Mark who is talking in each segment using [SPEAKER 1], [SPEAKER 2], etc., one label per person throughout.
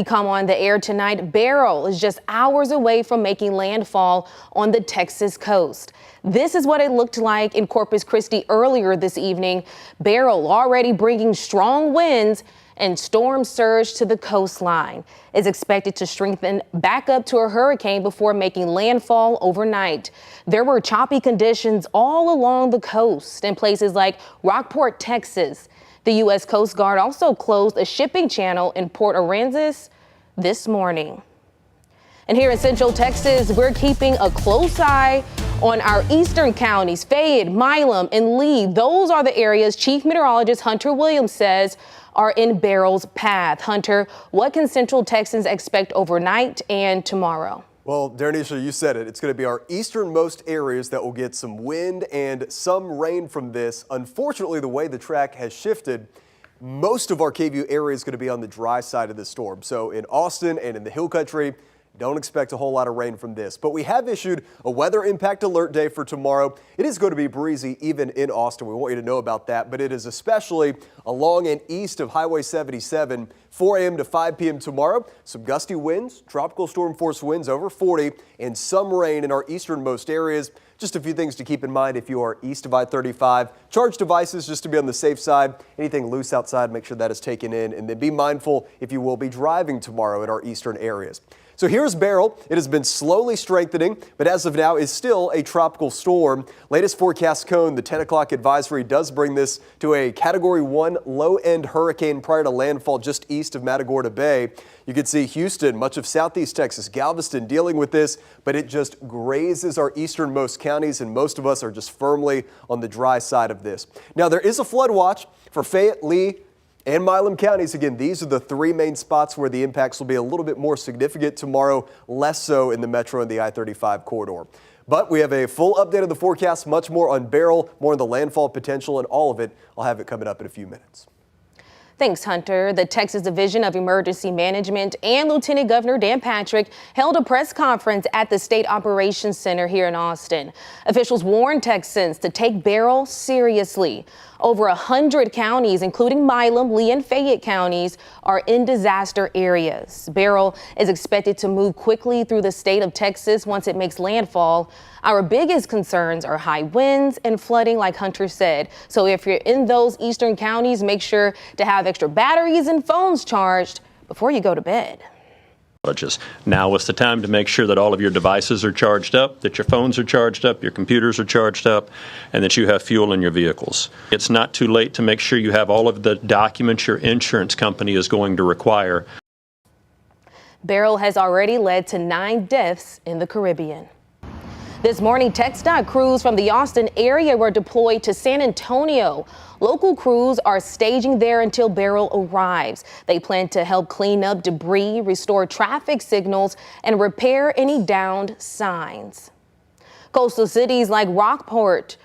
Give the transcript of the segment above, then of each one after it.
[SPEAKER 1] Come on the air tonight, Beryl is just hours away from making landfall on the Texas coast. This is what it looked like in Corpus Christi earlier this evening. Beryl already bringing strong winds and storm surge to the coastline. Is expected to strengthen back up to a hurricane before making landfall overnight. There were choppy conditions all along the coast in places like Rockport, Texas. The U.S. Coast Guard also closed a shipping channel in Port Aransas this morning. And here in Central Texas, we're keeping a close eye on our eastern counties, Fayette, Milam, and Lee. Those are the areas Chief Meteorologist Hunter Williams says are in Beryl's path. Hunter, what can Central Texans expect overnight and tomorrow?
[SPEAKER 2] Well, Darnisha, you said it. It's going to be our easternmost areas that will get some wind and some rain from this. Unfortunately, the way the track has shifted, most of our KVUE area is going to be on the dry side of the storm. So in Austin and in the Hill Country, don't expect a whole lot of rain from this. But we have issued a weather impact alert day for tomorrow. It is going to be breezy even in Austin. We want you to know about that. But it is especially along and east of Highway 77, 4 a.m. to 5 p.m. tomorrow. Some gusty winds, tropical storm force winds over 40, and some rain in our easternmost areas. Just a few things to keep in mind if you are east of I-35. Charge devices just to be on the safe side. Anything loose outside, make sure that is taken in. And then be mindful if you will be driving tomorrow in our eastern areas. So here's Beryl. It has been slowly strengthening, but as of now is still a tropical storm. Latest forecast cone, the 10 o'clock advisory does bring this to a Category 1 low-end hurricane prior to landfall just east of Matagorda Bay. You can see Houston, much of southeast Texas, Galveston dealing with this, but it just grazes our easternmost counties, and most of us are just firmly on the dry side of this. Now, there is a flood watch for Fayette, Lee, and Milam counties. Again, these are the three main spots where the impacts will be a little bit more significant tomorrow, less so in the metro and the I-35 corridor. But we have a full update of the forecast, much more on Beryl, more on the landfall potential, and all of it. I'll have it coming up in a few minutes.
[SPEAKER 1] Thanks, Hunter. The Texas Division of Emergency Management and Lieutenant Governor Dan Patrick held a press conference at the State Operations Center here in Austin. Officials warned Texans to take Beryl seriously. Over 100 counties, including Milam, Lee, and Fayette counties, are in disaster areas. Beryl is expected to move quickly through the state of Texas once it makes landfall. Our biggest concerns are high winds and flooding, like Hunter said. So if you're in those eastern counties, make sure to have extra batteries and phones charged before you go to bed.
[SPEAKER 3] Now is the time to make sure that all of your devices are charged up, that your phones are charged up, your computers are charged up, and that you have fuel in your vehicles. It's not too late to make sure you have all of the documents your insurance company is going to require.
[SPEAKER 1] Beryl has already led to 9 deaths in the Caribbean. This morning, TxDOT crews from the Austin area were deployed to San Antonio. Local crews are staging there until Beryl arrives. They plan to help clean up debris, restore traffic signals, and repair any downed signs. Coastal cities like Rockport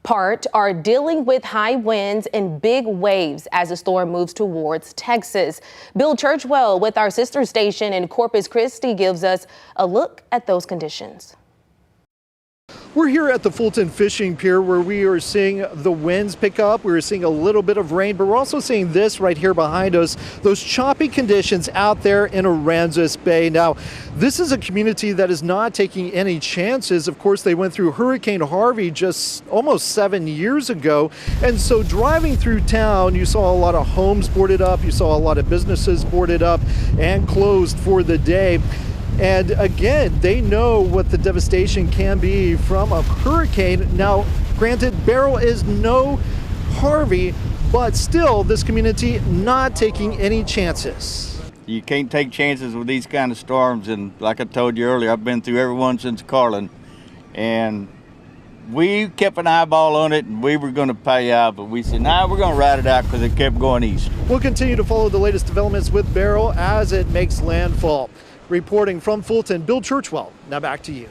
[SPEAKER 1] are dealing with high winds and big waves as the storm moves towards Texas. Bill Churchwell with our sister station in Corpus Christi gives us a look at those conditions.
[SPEAKER 4] We're here at the Fulton Fishing Pier where we are seeing the winds pick up. We're seeing a little bit of rain, but we're also seeing this right here behind us, those choppy conditions out there in Aransas Bay. Now, this is a community that is not taking any chances. Of course, they went through Hurricane Harvey just almost 7 years ago. And so driving through town, you saw a lot of homes boarded up. You saw a lot of businesses boarded up and closed for the day. And again, they know what the devastation can be from a hurricane. Now, granted, Beryl is no Harvey, but still this community not taking any chances.
[SPEAKER 5] You can't take chances with these kind of storms. And like I told you earlier, I've been through every one since Carlin. And we kept an eyeball on it and we were going to pay out, but we said, nah, we're going to ride it out because it kept going east.
[SPEAKER 4] We'll continue to follow the latest developments with Beryl as it makes landfall. Reporting from Fulton, Bill Churchwell. Now back to you.